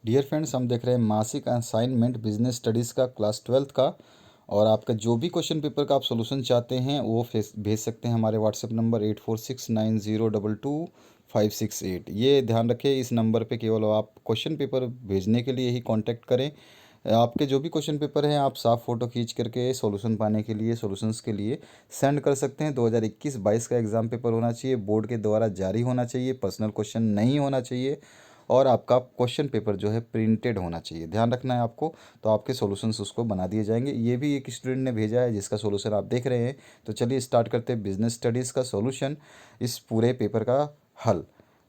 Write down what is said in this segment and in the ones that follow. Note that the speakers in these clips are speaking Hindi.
डियर फ्रेंड्स, हम देख रहे हैं मासिक असाइनमेंट बिजनेस स्टडीज़ का क्लास 12th का। और आपका जो भी क्वेश्चन पेपर का आप सॉल्यूशन चाहते हैं वो भेज सकते हैं हमारे व्हाट्सएप नंबर 8469022568। ये ध्यान रखें, इस नंबर पे केवल आप क्वेश्चन पेपर भेजने के लिए ही कांटेक्ट करें। आपके जो भी क्वेश्चन पेपर हैं आप साफ फ़ोटो खींच करके सॉल्यूशन पाने के लिए, सॉल्यूशंस के लिए सेंड कर सकते हैं। 2021-22 का एग्ज़ाम पेपर होना चाहिए, बोर्ड के द्वारा जारी होना चाहिए, पर्सनल क्वेश्चन नहीं होना चाहिए और आपका क्वेश्चन पेपर जो है प्रिंटेड होना चाहिए। ध्यान रखना है आपको। तो आपके सॉल्यूशंस उसको बना दिए जाएंगे। ये भी एक स्टूडेंट ने भेजा है जिसका सॉल्यूशन आप देख रहे हैं। तो चलिए स्टार्ट करते हैं बिजनेस स्टडीज़ का सॉल्यूशन, इस पूरे पेपर का हल।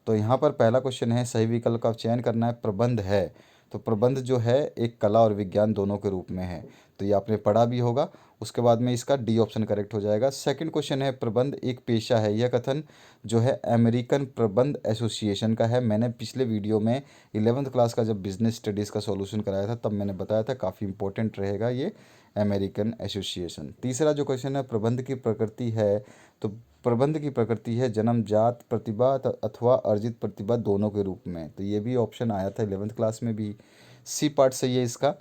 तो यहाँ पर पहला क्वेश्चन है, सही विकल्प का चयन करना है। प्रबंध है, तो प्रबंध जो है एक कला और विज्ञान दोनों के रूप में है। तो ये आपने पढ़ा भी होगा। उसके बाद में इसका डी ऑप्शन करेक्ट हो जाएगा। सेकंड क्वेश्चन है, प्रबंध एक पेशा है। यह कथन जो है अमेरिकन प्रबंध एसोसिएशन का है। मैंने पिछले वीडियो में 11th क्लास का जब बिजनेस स्टडीज़ का सॉल्यूशन कराया था तब मैंने बताया था, काफ़ी इंपॉर्टेंट रहेगा ये अमेरिकन एसोसिएशन। तीसरा जो क्वेश्चन है, प्रबंध की प्रकृति है। तो प्रबंध की प्रकृति है जन्मजात प्रतिभा अथवा अर्जित प्रतिभा दोनों के रूप में। तो ये भी ऑप्शन आया था 11th क्लास में भी। सी पार्ट सही है इसका।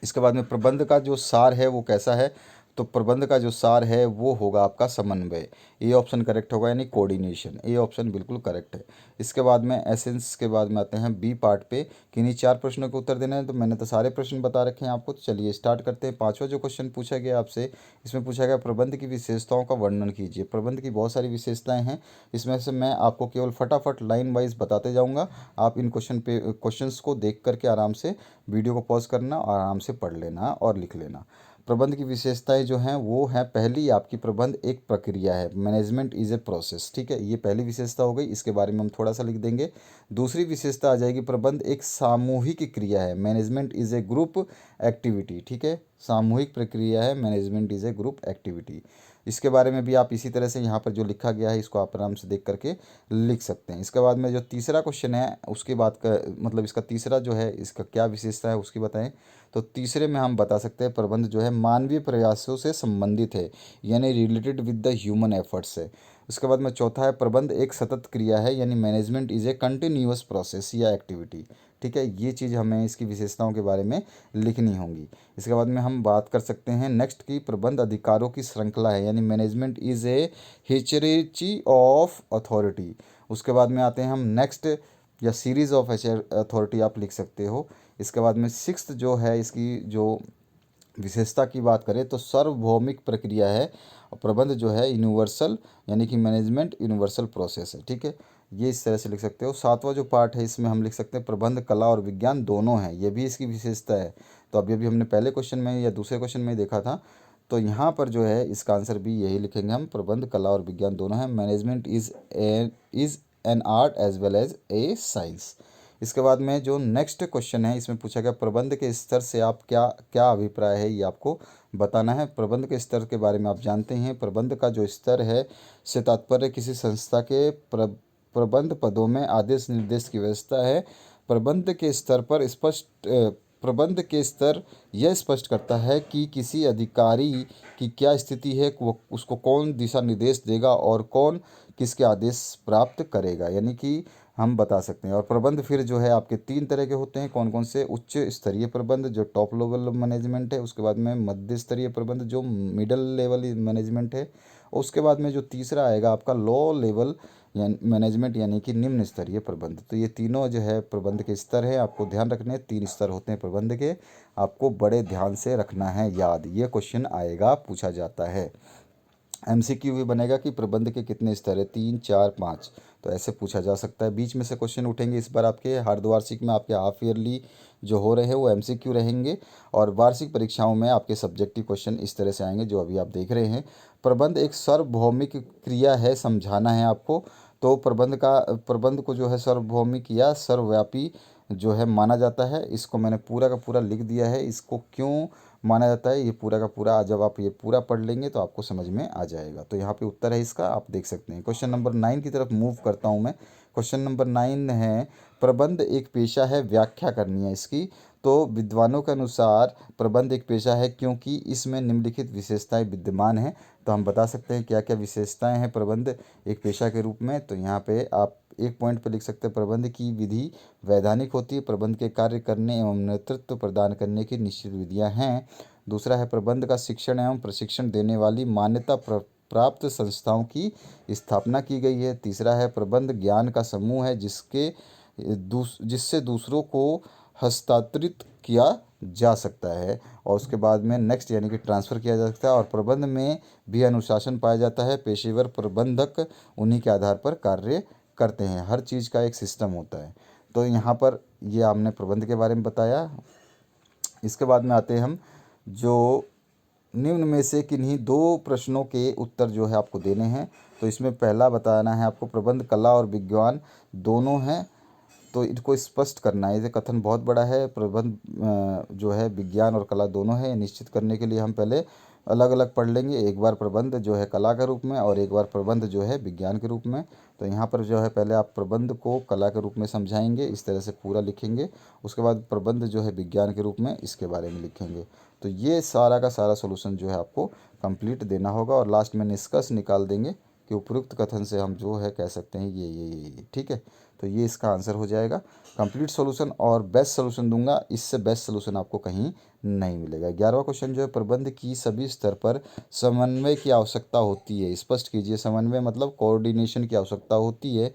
इसके बाद में प्रबंध का जो सार है वो कैसा है। तो प्रबंध का जो सार है वो होगा आपका समन्वय। ए ऑप्शन करेक्ट होगा, यानी कोऑर्डिनेशन। ए ऑप्शन बिल्कुल करेक्ट है। इसके बाद में एसेंस के बाद में आते हैं बी पार्ट पे, कि इन्हीं 4 प्रश्नों के उत्तर देने हैं। तो मैंने तो सारे प्रश्न बता रखे हैं आपको। तो चलिए स्टार्ट करते हैं। पांचवा जो क्वेश्चन पूछा गया आपसे, इसमें पूछा गया प्रबंध की विशेषताओं का वर्णन कीजिए। प्रबंध की बहुत सारी विशेषताएं हैं, इसमें से मैं आपको केवल फटाफट लाइन वाइज बताते जाऊंगा। आप इन क्वेश्चंस को देख करके आराम से वीडियो को पॉज करना और आराम से पढ़ लेना और लिख लेना। प्रबंध की विशेषताएं जो हैं वो हैं, पहली आपकी, प्रबंध एक प्रक्रिया है। Management is a process. ठीक है, ये पहली विशेषता हो गई, इसके बारे में हम थोड़ा सा लिख देंगे। दूसरी विशेषता आ जाएगी, प्रबंध एक सामूहिक क्रिया है। Management is A group activity. ठीक है, सामूहिक प्रक्रिया है, management is A group activity. इसके बारे में भी आप इसी तरह से यहाँ पर जो लिखा गया है इसको आप आराम से देख करके लिख सकते हैं। इसके बाद में जो तीसरा क्वेश्चन है उसकी बात का मतलब, इसका तीसरा जो है इसका क्या विशेषता है उसकी बताएं। तो तीसरे में हम बता सकते हैं प्रबंध जो है मानवीय प्रयासों से संबंधित है, यानी related with the human efforts है। उसके बाद में चौथा है, प्रबंध एक सतत क्रिया है, यानी management is A continuous process या एक्टिविटी। ठीक है, ये चीज़ हमें इसकी विशेषताओं के बारे में लिखनी होंगी। इसके बाद में हम बात कर सकते हैं नेक्स्ट की, प्रबंध अधिकारों की श्रृंखला है, यानी management is a hierarchy of authority. उसके बाद में आते हैं हम नेक्स्ट, या सीरीज ऑफ अथॉरिटी आप लिख सकते हो। इसके बाद में सिक्स्थ जो है इसकी जो विशेषता की बात करें तो सार्वभौमिक प्रक्रिया है। और प्रबंध जो है यूनिवर्सल, यानी कि मैनेजमेंट यूनिवर्सल प्रोसेस है। ठीक है, ये इस तरह से लिख सकते हो। सातवां जो पार्ट है इसमें हम लिख सकते हैं प्रबंध कला और विज्ञान दोनों हैं, ये भी इसकी विशेषता है। तो अभी अभी हमने पहले क्वेश्चन में या दूसरे क्वेश्चन में ही देखा था। तो यहाँ पर जो है इसका आंसर भी यही लिखेंगे हम, प्रबंध कला और विज्ञान दोनों हैं। Management is an art as well as a science. इसके बाद में जो नेक्स्ट क्वेश्चन है इसमें पूछा गया, प्रबंध के स्तर से आप क्या क्या अभिप्राय है, ये आपको बताना है। प्रबंध के स्तर के बारे में आप जानते हैं, प्रबंध का जो स्तर है से तात्पर्य किसी संस्था के प्रबंध पदों में आदेश निर्देश की व्यवस्था है। प्रबंध के स्तर पर प्रबंध के स्तर यह स्पष्ट करता है कि किसी अधिकारी की क्या स्थिति है, वो उसको कौन दिशा निर्देश देगा और कौन किसके आदेश प्राप्त करेगा, यानी कि हम बता सकते हैं। और प्रबंध फिर जो है आपके 3 तरह के होते हैं, कौन कौन से, उच्च स्तरीय प्रबंध जो टॉप लेवल मैनेजमेंट है, उसके बाद में मध्य स्तरीय प्रबंध जो मिडल लेवल मैनेजमेंट है, और उसके बाद में जो तीसरा आएगा आपका लो लेवल मैनेजमेंट, यानी कि निम्न स्तरीय प्रबंध। तो ये तीनों जो है प्रबंध के स्तर है, आपको ध्यान रखने हैं। 3 स्तर होते हैं प्रबंध के, आपको बड़े ध्यान से रखना है याद। ये क्वेश्चन आएगा, पूछा जाता है। एमसीक्यू भी बनेगा कि प्रबंध के कितने स्तर है, 3, 4, 5। तो ऐसे पूछा जा सकता है। बीच में से क्वेश्चन उठेंगे इस बार आपके अर्धवार्षिक में, आपके हाफ ईयरली जो हो रहे हैं वो एमसीक्यू रहेंगे। और वार्षिक परीक्षाओं में आपके सब्जेक्टिव क्वेश्चन इस तरह से आएंगे जो अभी आप देख रहे हैं। प्रबंध एक सार्वभौमिक क्रिया है, समझाना है आपको। तो प्रबंध को जो है सार्वभौमिक या सर्वव्यापी जो है माना जाता है। इसको मैंने पूरा का पूरा लिख दिया है, इसको क्यों माना जाता है ये पूरा का पूरा, जब आप ये पूरा पढ़ लेंगे तो आपको समझ में आ जाएगा। तो यहाँ पे उत्तर है इसका, आप देख सकते हैं। क्वेश्चन नंबर 9 की तरफ मूव करता हूँ मैं। क्वेश्चन नंबर 9 है, प्रबंध एक पेशा है, व्याख्या करनी है इसकी। तो विद्वानों के अनुसार प्रबंध एक पेशा है क्योंकि इसमें निम्नलिखित विशेषताएं विद्यमान हैं। तो हम बता सकते हैं क्या क्या विशेषताएं हैं प्रबंध एक पेशा के रूप में। तो यहाँ पे आप एक पॉइंट पे लिख सकते हैं, प्रबंध की विधि वैधानिक होती है। प्रबंध के कार्य करने एवं नेतृत्व प्रदान करने की निश्चित विधियां हैं। दूसरा है, प्रबंध का शिक्षण एवं प्रशिक्षण देने वाली मान्यता प्राप्त संस्थाओं की स्थापना की गई है। तीसरा है, प्रबंध ज्ञान का समूह है जिससे दूसरों को हस्तांतरित किया जा सकता है। और उसके बाद में नेक्स्ट यानी कि ट्रांसफ़र किया जा सकता है। और प्रबंध में भी अनुशासन पाया जाता है। पेशेवर प्रबंधक उन्हीं के आधार पर कार्य करते हैं। हर चीज़ का एक सिस्टम होता है। तो यहाँ पर ये हमने प्रबंध के बारे में बताया। इसके बाद में आते हैं हम, जो निम्न में से किन्हीं दो प्रश्नों के उत्तर जो है आपको देने हैं। तो इसमें पहला बताना है आपको, प्रबंध कला और विज्ञान दोनों हैं, तो इनको स्पष्ट करना है। ये कथन बहुत बड़ा है। प्रबंध जो है विज्ञान और कला दोनों है, ये निश्चित करने के लिए हम पहले अलग अलग पढ़ लेंगे। एक बार प्रबंध जो है कला के रूप में और एक बार प्रबंध जो है विज्ञान के रूप में। तो यहाँ पर जो है पहले आप प्रबंध को कला के रूप में समझाएंगे, इस तरह से पूरा लिखेंगे। उसके बाद प्रबंध जो है विज्ञान के रूप में इसके बारे में लिखेंगे। तो ये सारा का सारा सोल्यूशन जो है आपको कंप्लीट देना होगा और लास्ट में निष्कर्ष निकाल देंगे कि उपयुक्त कथन से हम जो है कह सकते हैं ये ठीक है। तो ये इसका आंसर हो जाएगा। कंप्लीट सॉल्यूशन और बेस्ट सॉल्यूशन दूंगा, इससे बेस्ट सॉल्यूशन आपको कहीं नहीं मिलेगा। 11वां क्वेश्चन जो है, प्रबंध की सभी स्तर पर समन्वय की आवश्यकता होती है। स्पष्ट कीजिए। समन्वय मतलब कोऑर्डिनेशन की आवश्यकता होती है।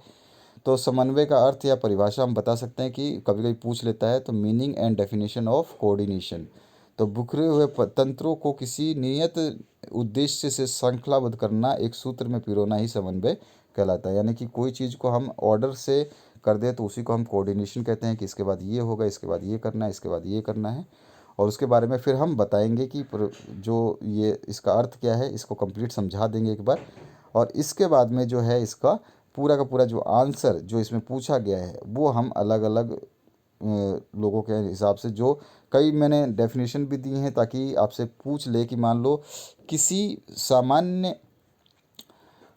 तो समन्वय का अर्थ या परिभाषा हम बता सकते हैं कि कभी कभी पूछ लेता है, तो meaning and definition of coordination. तो बिखरे हुए तंत्रों को किसी नियत उद्देश्य से श्रृंखलाबद्ध करना, एक सूत्र में पिरोना ही समन्वय कहलाता है। यानी कि कोई चीज़ को हम ऑर्डर से कर दे तो उसी को हम कोऑर्डिनेशन कहते हैं, कि इसके बाद ये होगा, इसके बाद ये करना है, इसके बाद ये करना है। और उसके बारे में फिर हम बताएंगे कि जो ये इसका अर्थ क्या है, इसको कंप्लीट समझा देंगे एक बार। और इसके बाद में जो है इसका पूरा का पूरा जो आंसर जो इसमें पूछा गया है वो हम अलग अलग लोगों के हिसाब से, जो कई मैंने डेफिनेशन भी दी हैं ताकि आपसे पूछ ले कि मान लो किसी सामान्य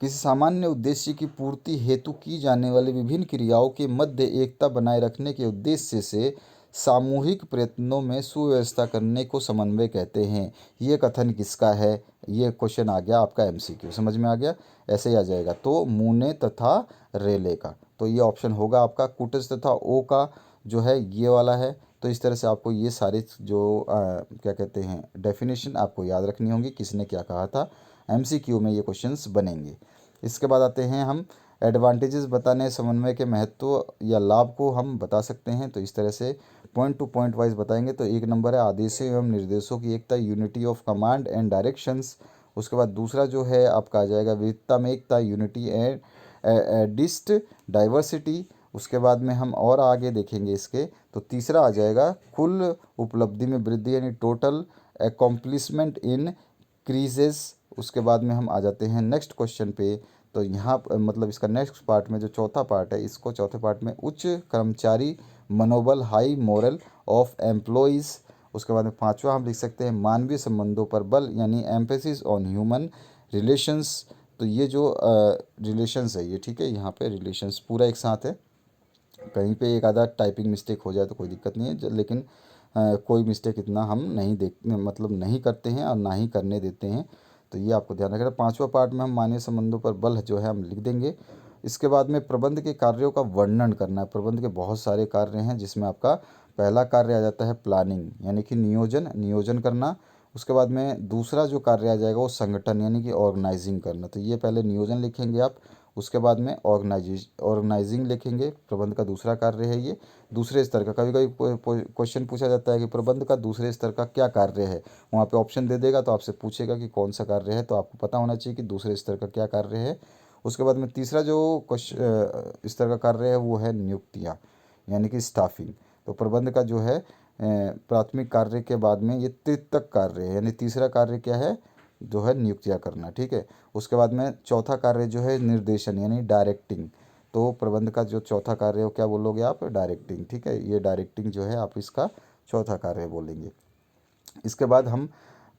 किसी सामान्य उद्देश्य की पूर्ति हेतु की जाने वाली विभिन्न क्रियाओं के मध्य एकता बनाए रखने के उद्देश्य से सामूहिक प्रयत्नों में सुव्यवस्था करने को समन्वय कहते हैं। ये कथन किसका है? ये क्वेश्चन आ गया आपका एमसीक्यू, समझ में आ गया? ऐसे ही आ जाएगा। तो मूने तथा रेले का, तो ये ऑप्शन होगा आपका। कुटज तथा ओ का जो है ये वाला है। तो इस तरह से आपको ये सारे जो क्या कहते हैं डेफिनेशन आपको याद रखनी होंगी, किसने क्या कहा था। एमसीक्यू में ये क्वेश्चंस बनेंगे। इसके बाद आते हैं हम एडवांटेजेस बताने, समन्वय के महत्व या लाभ को हम बता सकते हैं। तो इस तरह से पॉइंट टू पॉइंट वाइज बताएंगे। तो एक नंबर है आदेशों एवं निर्देशों की एकता, unity of command and directions. उसके बाद दूसरा जो है आपका आ जाएगा विविधता में एकता, यूनिटी एंड एडिस्ट डाइवर्सिटी। उसके बाद में हम और आगे देखेंगे इसके। तो तीसरा आ जाएगा कुल उपलब्धि में वृद्धि, यानी टोटल अकॉम्प्लिशमेंट इन क्रीजेस। उसके बाद में हम आ जाते हैं नेक्स्ट क्वेश्चन पे। तो यहाँ मतलब इसका नेक्स्ट पार्ट में जो चौथा पार्ट है, इसको चौथे पार्ट में उच्च कर्मचारी मनोबल, हाई मोरल ऑफ एम्प्लॉयज़। उसके बाद में पांचवा हम लिख सकते हैं मानवीय संबंधों पर बल, यानी एम्फेसिस ऑन ह्यूमन रिलेशंस। तो ये जो रिलेशंस है ये ठीक है, यहाँ पे रिलेशंस पूरा एक साथ है। कहीं पे एक आधा टाइपिंग मिस्टेक हो जाए तो कोई दिक्कत नहीं है, लेकिन कोई मिस्टेक इतना हम नहीं देख मतलब नहीं करते हैं और ना ही करने देते हैं। तो ये आपको ध्यान रखना। पांचवा पार्ट में हम मानवीय संबंधों पर बल जो है हम लिख देंगे। इसके बाद में प्रबंध के कार्यों का वर्णन करना है। प्रबंध के बहुत सारे कार्य हैं, जिसमें आपका पहला कार्य आ जाता है प्लानिंग, यानी कि नियोजन करना। उसके बाद में दूसरा जो कार्य आ जाएगा वो संगठन, यानी कि ऑर्गेनाइजिंग करना। तो ये पहले नियोजन लिखेंगे आप, उसके बाद में ऑर्गेनाइजिंग लिखेंगे। प्रबंध का दूसरा कार्य है ये, दूसरे स्तर का। कभी कभी क्वेश्चन पूछा जाता है कि प्रबंध का दूसरे स्तर का क्या कार्य है, वहाँ पे ऑप्शन दे देगा तो आपसे पूछेगा कि कौन सा कार्य है, तो आपको पता होना चाहिए कि दूसरे स्तर का क्या कार्य है। उसके बाद में तीसरा जो स्तर का कार्य है वो है नियुक्तियाँ, यानी कि स्टाफिंग। तो प्रबंध का जो है प्राथमिक कार्य के बाद में ये तृतीयक कार्य है, यानी तीसरा कार्य क्या है, जो है नियुक्तियाँ करना, ठीक है। उसके बाद में चौथा कार्य जो है निर्देशन, यानी डायरेक्टिंग। तो प्रबंध का जो चौथा कार्य है वो क्या बोलोगे आप? डायरेक्टिंग, ठीक है। ये डायरेक्टिंग जो है आप इसका चौथा कार्य बोलेंगे। इसके बाद हम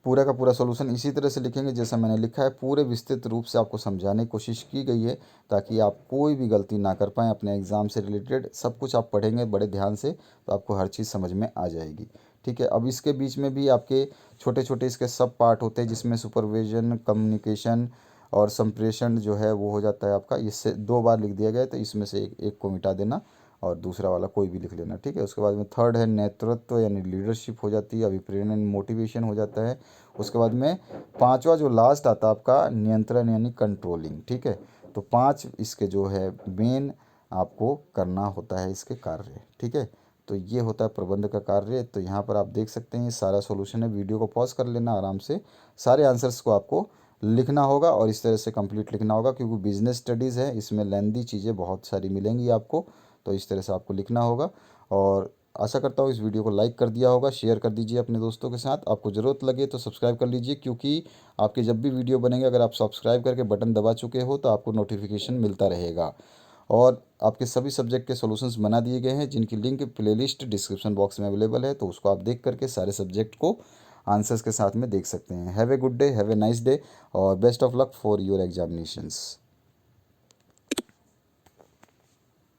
पूरा का पूरा सॉल्यूशन इसी तरह से लिखेंगे जैसा मैंने लिखा है। पूरे विस्तृत रूप से आपको समझाने की कोशिश की गई है ताकि आप कोई भी गलती ना कर पाएँ। अपने एग्ज़ाम से रिलेटेड सब कुछ आप पढ़ेंगे बड़े ध्यान से तो आपको हर चीज़ समझ में आ जाएगी, ठीक है। अब इसके बीच में भी आपके छोटे छोटे इसके सब पार्ट होते हैं, जिसमें सुपरविजन, कम्युनिकेशन और संप्रेषण जो है वो हो जाता है आपका, इससे 2 बार लिख दिया गया है तो इसमें से एक को मिटा देना और दूसरा वाला कोई भी लिख लेना, ठीक है। उसके बाद में थर्ड है नेतृत्व यानी लीडरशिप हो जाती है, अभिप्रेरण यानी मोटिवेशन हो जाता है। उसके बाद में पांचवा जो लास्ट आता है आपका नियंत्रण यानी कंट्रोलिंग, ठीक है। तो 5 इसके जो है मेन आपको करना होता है इसके कार्य, ठीक है। तो ये होता है प्रबंध का कार्य। तो यहाँ पर आप देख सकते हैं ये सारा सॉल्यूशन है, वीडियो को पॉज कर लेना आराम से, सारे आंसर्स को आपको लिखना होगा और इस तरह से कंप्लीट लिखना होगा, क्योंकि बिजनेस स्टडीज़ है, इसमें लेंदी चीज़ें बहुत सारी मिलेंगी आपको। तो इस तरह से आपको लिखना होगा। और आशा करता हूँ इस वीडियो को लाइक कर दिया होगा, शेयर कर दीजिए अपने दोस्तों के साथ। आपको ज़रूरत लगे तो सब्सक्राइब कर लीजिए, क्योंकि आपके जब भी वीडियो बनेंगे अगर आप सब्सक्राइब करके बटन दबा चुके हो तो आपको नोटिफिकेशन मिलता रहेगा। और आपके सभी सब्जेक्ट के सॉल्यूशंस बना दिए गए हैं, जिनकी लिंक प्लेलिस्ट डिस्क्रिप्शन बॉक्स में अवेलेबल है, तो उसको आप देख करके सारे सब्जेक्ट को आंसर्स के साथ में देख सकते हैं। Have a good day, have a nice day और best of luck for your examinations.